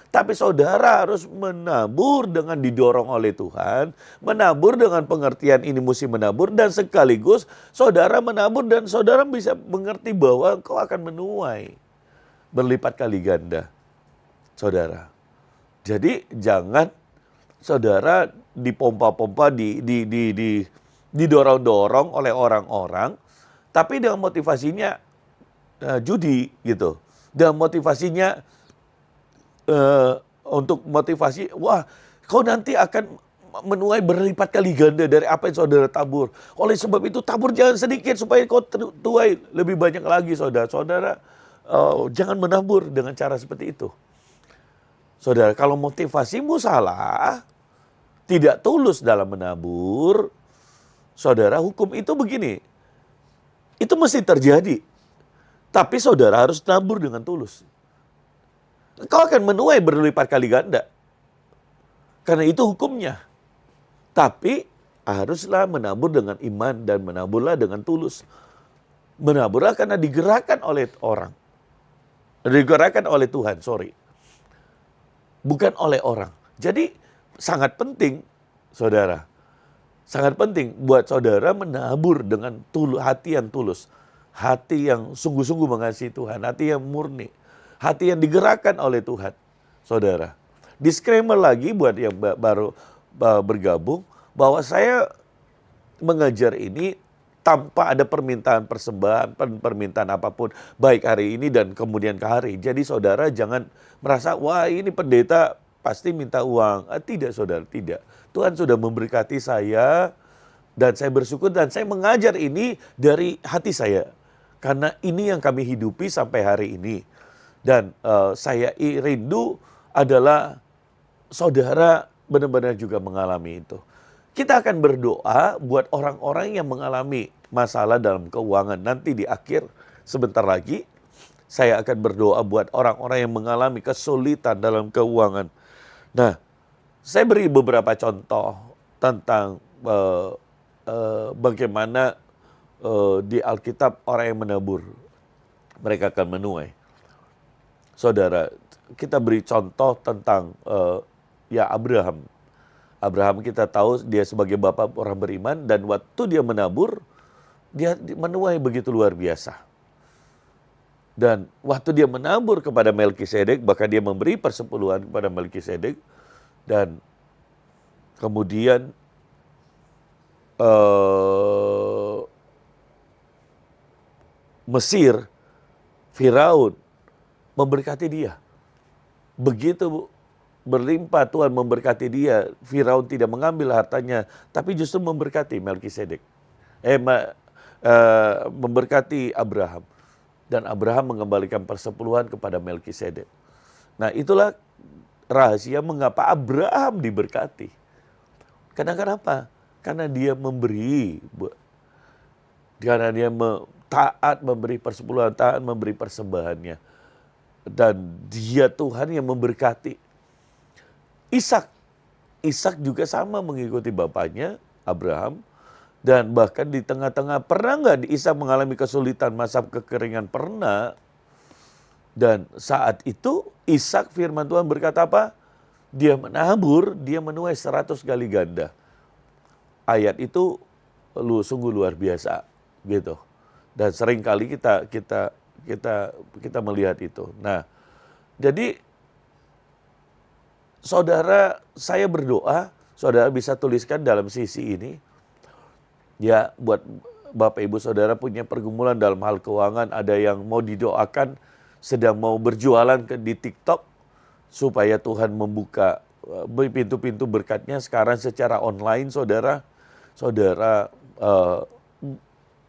Tapi saudara harus menabur dengan didorong oleh Tuhan, menabur dengan pengertian ini mesti menabur, dan sekaligus saudara menabur dan saudara bisa mengerti bahwa kau akan menuai berlipat kali ganda. Saudara, jadi jangan saudara dipompa-pompa, didorong-dorong oleh orang-orang, tapi dengan motivasinya judi gitu. Dan motivasinya untuk motivasi, wah kau nanti akan menuai berlipat kali ganda dari apa yang saudara tabur. Oleh sebab itu tabur jangan sedikit supaya kau tuai lebih banyak lagi saudara. Saudara jangan menabur dengan cara seperti itu. Saudara, kalau motivasimu salah, tidak tulus dalam menabur, saudara, hukum itu begini, itu mesti terjadi. Tapi saudara harus nabur dengan tulus. Kau akan menuai berlipat kali ganda. Karena itu hukumnya. Tapi haruslah menabur dengan iman dan menaburlah dengan tulus. Menaburlah karena digerakkan oleh orang. Digerakkan oleh Tuhan, bukan oleh orang. Jadi sangat penting, saudara. Sangat penting buat saudara menabur dengan hati yang tulus. Hati yang sungguh-sungguh mengasihi Tuhan. Hati yang murni. Hati yang digerakkan oleh Tuhan, saudara. Disclaimer lagi buat yang baru bergabung, bahwa saya mengajar ini tanpa ada permintaan persembahan, permintaan apapun, baik hari ini dan kemudian ke hari. Jadi saudara jangan merasa, wah ini pendeta pasti minta uang. Tidak saudara, tidak. Tuhan sudah memberkati saya, dan saya bersyukur, dan saya mengajar ini dari hati saya. Karena ini yang kami hidupi sampai hari ini. Dan saya rindu adalah saudara benar-benar juga mengalami itu. Kita akan berdoa buat orang-orang yang mengalami masalah dalam keuangan. Nanti di akhir sebentar lagi saya akan berdoa buat orang-orang yang mengalami kesulitan dalam keuangan. Nah, saya beri beberapa contoh tentang bagaimana di Alkitab orang yang menabur, mereka akan menuai. Saudara, kita beri contoh tentang Abraham. Abraham kita tahu dia sebagai bapak orang beriman, dan waktu dia menabur, dia menuai begitu luar biasa. Dan waktu dia menabur kepada Melkisedek, bahkan dia memberi persepuluhan kepada Melkisedek, dan kemudian Mesir, Firaun memberkati dia. Begitu berlimpah Tuhan memberkati dia, Firaun tidak mengambil hartanya, tapi justru memberkati Melkisedek. Memberkati Abraham. Dan Abraham mengembalikan persepuluhan kepada Melkisedek. Nah, itulah rahasia mengapa Abraham diberkati. Karena kenapa? Karena dia memberi. Karena dia taat memberi persepuluhan, taat memberi persembahannya. Dan dia Tuhan yang memberkati. Ishak, Ishak juga sama mengikuti bapaknya, Abraham. Dan bahkan di tengah-tengah, pernah nggak Ishak mengalami kesulitan, masa kekeringan? Pernah. Dan saat itu Ishak, firman Tuhan berkata apa? Dia menabur, dia menuai 100 kali ganda. Ayat itu sungguh luar biasa gitu. Dan sering kali kita melihat itu. Nah, jadi saudara, saya berdoa, saudara bisa tuliskan dalam sisi ini, ya buat Bapak Ibu Saudara punya pergumulan dalam hal keuangan, ada yang mau didoakan, sedang mau berjualan di TikTok, supaya Tuhan membuka pintu-pintu berkatnya sekarang secara online, saudara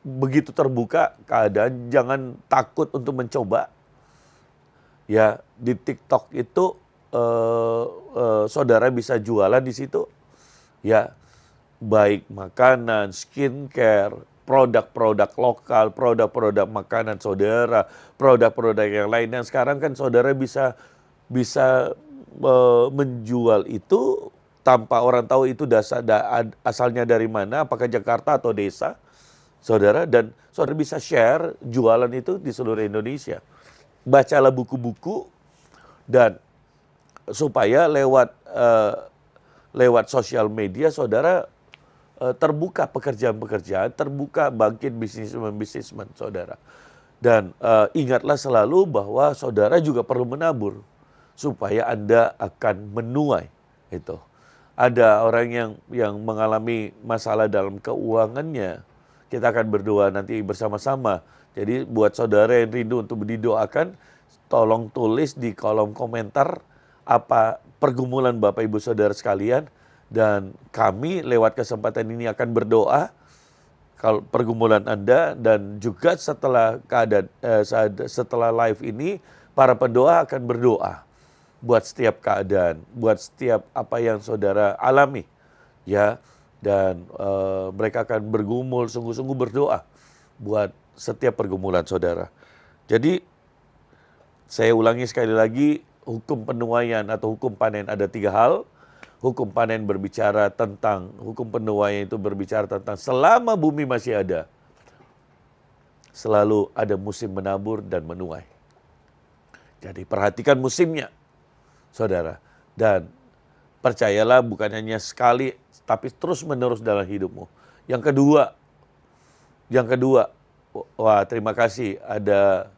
begitu terbuka keadaan, jangan takut untuk mencoba. Ya, di TikTok itu saudara bisa jualan di situ. Ya, baik makanan, skincare, produk-produk lokal, produk-produk makanan saudara, produk-produk yang lain. Dan sekarang kan saudara bisa menjual itu tanpa orang tahu itu asalnya dari mana, apakah Jakarta atau desa, saudara. Dan saudara bisa share jualan itu di seluruh Indonesia. Bacalah buku-buku, dan supaya lewat sosial media saudara terbuka pekerjaan-pekerjaan, terbuka bangkit bisnismen-bisnismen saudara. Dan ingatlah selalu bahwa saudara juga perlu menabur supaya Anda akan menuai itu. Ada orang yang mengalami masalah dalam keuangannya. Kita akan berdoa nanti bersama-sama. Jadi buat saudara yang rindu untuk didoakan, tolong tulis di kolom komentar apa pergumulan Bapak Ibu Saudara sekalian, dan kami lewat kesempatan ini akan berdoa kalau pergumulan Anda. Dan juga setelah setelah live ini, para pendoa akan berdoa buat setiap keadaan, buat setiap apa yang saudara alami, ya. Dan mereka akan bergumul, sungguh-sungguh berdoa buat setiap pergumulan saudara. Jadi saya ulangi sekali lagi, hukum penuaian atau hukum panen ada 3 hal. Hukum panen berbicara tentang, hukum penuaian itu berbicara tentang selama bumi masih ada, selalu ada musim menabur dan menuai. Jadi perhatikan musimnya, saudara. Dan percayalah, bukan hanya sekali, tapi terus-menerus dalam hidupmu. Yang kedua, wah terima kasih ada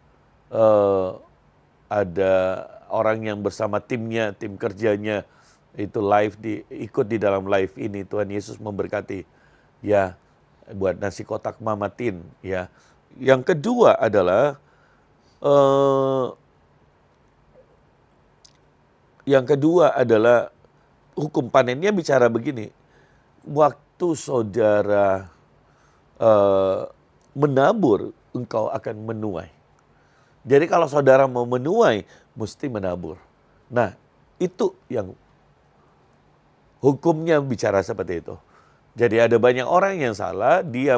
orang yang bersama timnya, tim kerjanya itu ikut di dalam live ini. Tuhan Yesus memberkati, ya, buat nasi kotak Mama Tin, ya. Yang kedua adalah hukum panennya bicara begini. Waktu saudara menabur, engkau akan menuai. Jadi kalau saudara mau menuai, mesti menabur. Nah, itu yang hukumnya bicara seperti itu. Jadi ada banyak orang yang salah, dia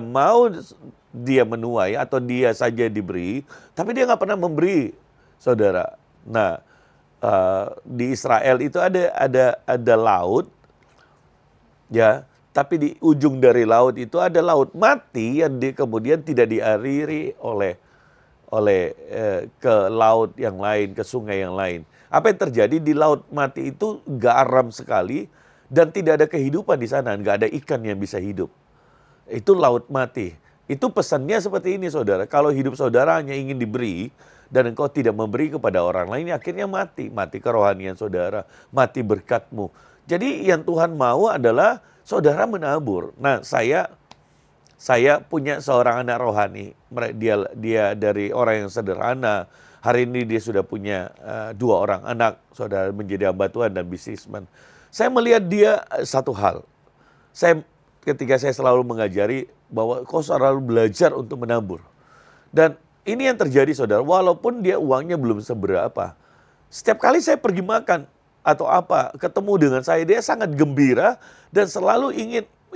menuai atau dia saja diberi, tapi dia nggak pernah memberi, saudara. Nah, di Israel itu ada laut, ya. Tapi di ujung dari laut itu ada laut mati yang kemudian tidak dialiri oleh ke laut yang lain, ke sungai yang lain. Apa yang terjadi di laut mati itu? Garam sekali dan tidak ada kehidupan di sana, nggak ada ikan yang bisa hidup. Itu laut mati. Itu pesannya seperti ini, saudara. Kalau hidup saudara hanya ingin diberi dan engkau tidak memberi kepada orang lain, akhirnya mati kerohanian saudara, mati berkatmu. Jadi yang Tuhan mau adalah saudara menabur. Nah, saya punya seorang anak rohani. Dia dari orang yang sederhana. Hari ini dia sudah punya 2 orang anak, saudara, menjadi hamba Tuhan dan bisnismen. Saya melihat dia satu hal. Ketika saya selalu mengajari bahwa kau selalu belajar untuk menabur. Dan ini yang terjadi, saudara. Walaupun dia uangnya belum seberapa, setiap kali saya pergi makan atau apa, ketemu dengan saya, dia sangat gembira dan selalu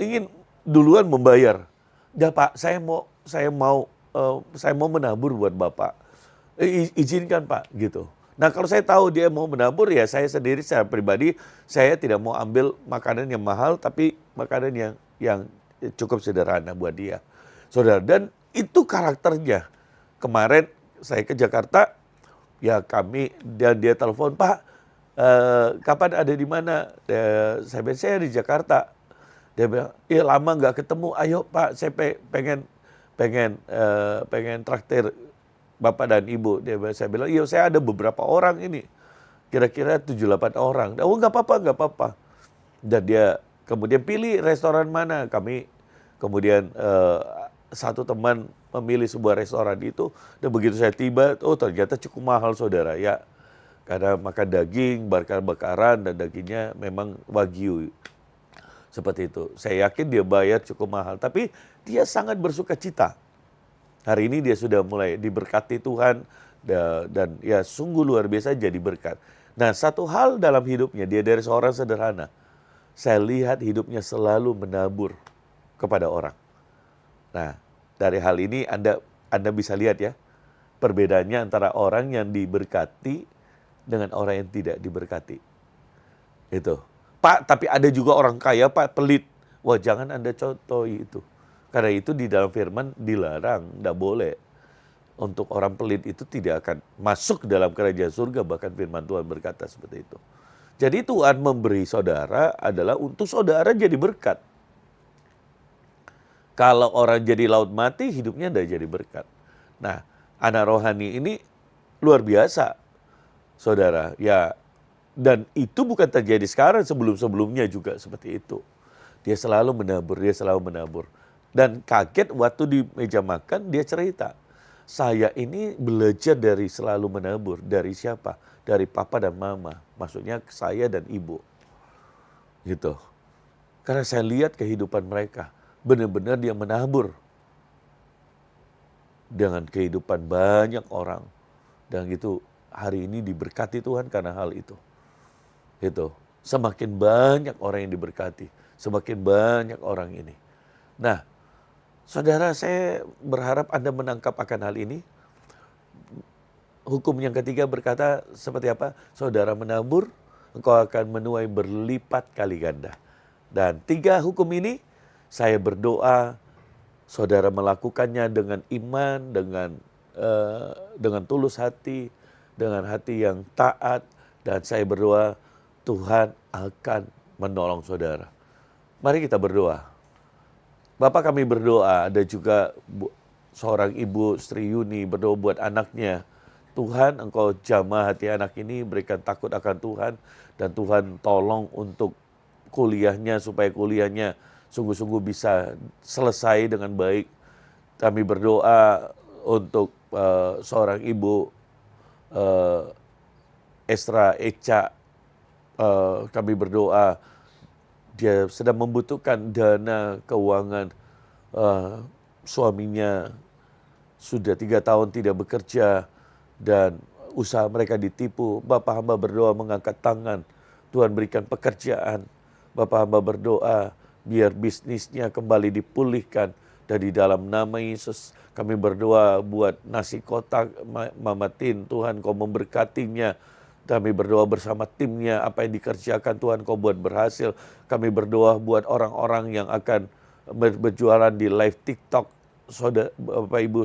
ingin duluan membayar. Dah Pak, saya mau saya mau menabur buat Bapak. Izinkan Pak, gitu. Nah kalau saya tahu dia mau menabur, ya saya sendiri secara pribadi, saya tidak mau ambil makanan yang mahal, tapi makanan yang cukup sederhana buat dia. Saudara, dan itu karakternya. Kemarin saya ke Jakarta, ya dan dia telepon, Pak, kapan ada di mana? Saya bilang, saya di Jakarta. Dia bilang, iya lama nggak ketemu, ayo Pak, saya pengen traktir Bapak dan Ibu. Saya bilang, iya saya ada beberapa orang ini, kira-kira 7-8 orang. Oh nggak apa-apa, nggak apa-apa. Dan dia kemudian pilih restoran mana. Kami kemudian satu teman memilih sebuah restoran itu, dan begitu saya tiba, oh ternyata cukup mahal saudara ya. Karena makan daging, bakar-bakaran, dan dagingnya memang wagyu. Seperti itu. Saya yakin dia bayar cukup mahal, tapi dia sangat bersuka cita. Hari ini dia sudah mulai diberkati Tuhan, dan ya sungguh luar biasa jadi berkat. Nah satu hal dalam hidupnya, dia dari seorang sederhana. Saya lihat hidupnya selalu menabur kepada orang. Nah dari hal ini Anda bisa lihat ya, perbedaannya antara orang yang diberkati dengan orang yang tidak diberkati. Itu. Pak, tapi ada juga orang kaya, Pak, pelit. Wah, jangan Anda contohi itu. Karena itu di dalam firman dilarang, tidak boleh. Untuk orang pelit itu tidak akan masuk dalam kerajaan surga, bahkan firman Tuhan berkata seperti itu. Jadi Tuhan memberi saudara adalah untuk saudara jadi berkat. Kalau orang jadi laut mati, hidupnya tidak jadi berkat. Nah, anak rohani ini luar biasa, saudara. Ya, dan itu bukan terjadi sekarang, sebelum-sebelumnya juga seperti itu. Dia selalu menabur. Dan kaget waktu di meja makan dia cerita, saya ini belajar dari selalu menabur. Dari siapa? Dari papa dan mama. Maksudnya saya dan ibu. Gitu. Karena saya lihat kehidupan mereka. Benar-benar dia menabur. Dengan kehidupan banyak orang. Dan itu hari ini diberkati Tuhan karena hal itu. Itu. Semakin banyak orang yang diberkati. Semakin banyak orang ini. Nah, saudara, saya berharap Anda menangkap akan hal ini. Hukum yang ketiga berkata seperti apa? Saudara menabur, engkau akan menuai berlipat kali ganda. Dan 3 hukum ini, saya berdoa saudara melakukannya dengan iman, dengan tulus hati, dengan hati yang taat. Dan saya berdoa Tuhan akan menolong saudara. Mari kita berdoa. Bapak, kami berdoa, ada juga seorang ibu Sri Yuni berdoa buat anaknya. Tuhan, engkau jamah hati anak ini, berikan takut akan Tuhan. Dan Tuhan tolong untuk kuliahnya, supaya kuliahnya sungguh-sungguh bisa selesai dengan baik. Kami berdoa untuk seorang ibu Esra Eca. Kami berdoa, dia sedang membutuhkan dana keuangan. Suaminya sudah 3 tahun tidak bekerja dan usaha mereka ditipu. Bapak hamba berdoa mengangkat tangan, Tuhan berikan pekerjaan. Bapak hamba berdoa biar bisnisnya kembali dipulihkan. Dan di dalam nama Yesus kami berdoa buat nasi kotak Mama Tin, Tuhan kau memberkatinya. Kami berdoa bersama timnya, apa yang dikerjakan Tuhan kau buat berhasil. Kami berdoa buat orang-orang yang akan berjualan di live TikTok, saudara Bapak Ibu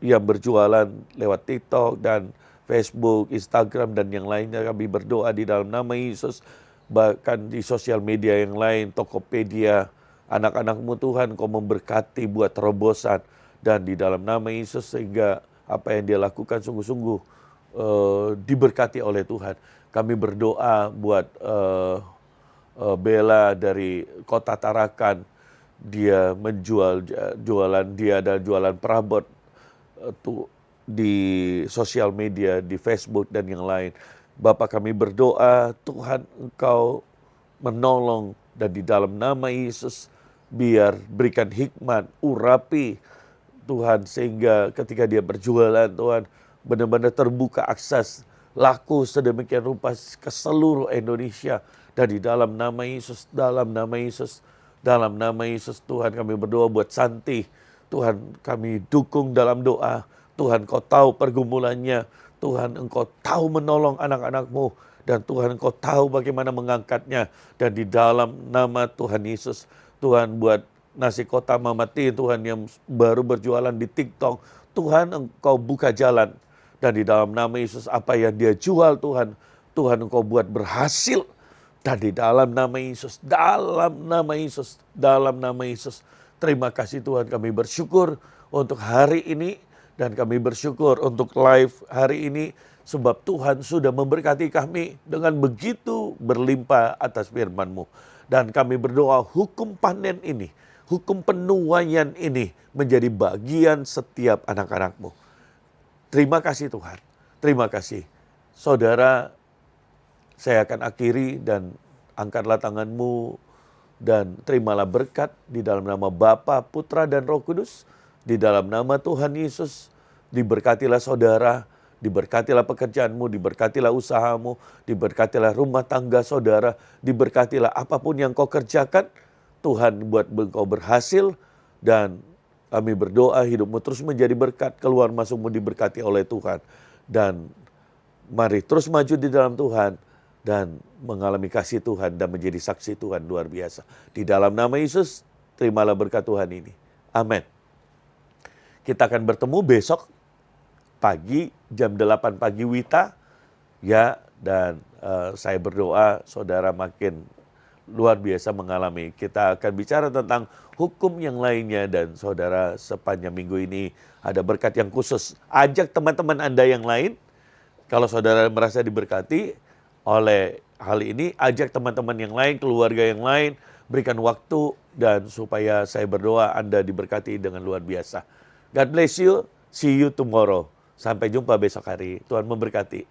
yang berjualan lewat TikTok dan Facebook, Instagram dan yang lainnya. Kami berdoa di dalam nama Yesus, bahkan di sosial media yang lain, Tokopedia, anak-anakmu Tuhan kau memberkati buat terobosan. Dan di dalam nama Yesus sehingga apa yang dia lakukan sungguh-sungguh diberkati oleh Tuhan. Kami berdoa buat Bella dari Kota Tarakan. Dia jualan perabot di sosial media, di Facebook dan yang lain. Bapak, kami berdoa Tuhan engkau menolong, dan di dalam nama Yesus biar berikan hikmat, urapi Tuhan, sehingga ketika dia berjualan Tuhan benar-benar terbuka akses laku sedemikian rupa ke seluruh Indonesia. Dan di dalam nama Yesus, dalam nama Yesus Tuhan kami berdoa buat Santi. Tuhan kami dukung dalam doa. Tuhan Engkau tahu pergumulannya. Tuhan Engkau tahu menolong anak-anak-Mu. Dan Tuhan Engkau tahu bagaimana mengangkatnya. Dan di dalam nama Tuhan Yesus, Tuhan buat nasi kota Mama T, Tuhan yang baru berjualan di TikTok, Tuhan Engkau buka jalan. Dan di dalam nama Yesus apa yang dia jual Tuhan, Tuhan Engkau buat berhasil. Dan di dalam nama Yesus, dalam nama Yesus, dalam nama Yesus. Terima kasih Tuhan, kami bersyukur untuk hari ini. Dan kami bersyukur untuk live hari ini. Sebab Tuhan sudah memberkati kami dengan begitu berlimpah atas firman-Mu. Dan kami berdoa hukum panen ini, hukum penuaian ini menjadi bagian setiap anak-anak-Mu. Terima kasih Tuhan, terima kasih. Saudara, saya akan akhiri dan angkatlah tangan-Mu dan terimalah berkat di dalam nama Bapa, Putra, dan Roh Kudus. Di dalam nama Tuhan Yesus, diberkatilah saudara, diberkatilah pekerjaanmu, diberkatilah usahamu, diberkatilah rumah tangga saudara, diberkatilah apapun yang kau kerjakan. Tuhan buat engkau berhasil dan kami berdoa hidupmu terus menjadi berkat, keluar masukmu diberkati oleh Tuhan. Dan mari terus maju di dalam Tuhan dan mengalami kasih Tuhan dan menjadi saksi Tuhan luar biasa. Di dalam nama Yesus, terimalah berkat Tuhan ini. Amin. Kita akan bertemu besok pagi jam 8 pagi Wita ya, dan saya berdoa saudara makin luar biasa mengalami. Kita akan bicara tentang hukum yang lainnya dan saudara sepanjang minggu ini ada berkat yang khusus. Ajak teman-teman Anda yang lain. Kalau saudara merasa diberkati oleh hal ini, ajak teman-teman yang lain, keluarga yang lain, berikan waktu dan supaya saya berdoa Anda diberkati dengan luar biasa. God bless you. See you tomorrow. Sampai jumpa besok hari. Tuhan memberkati.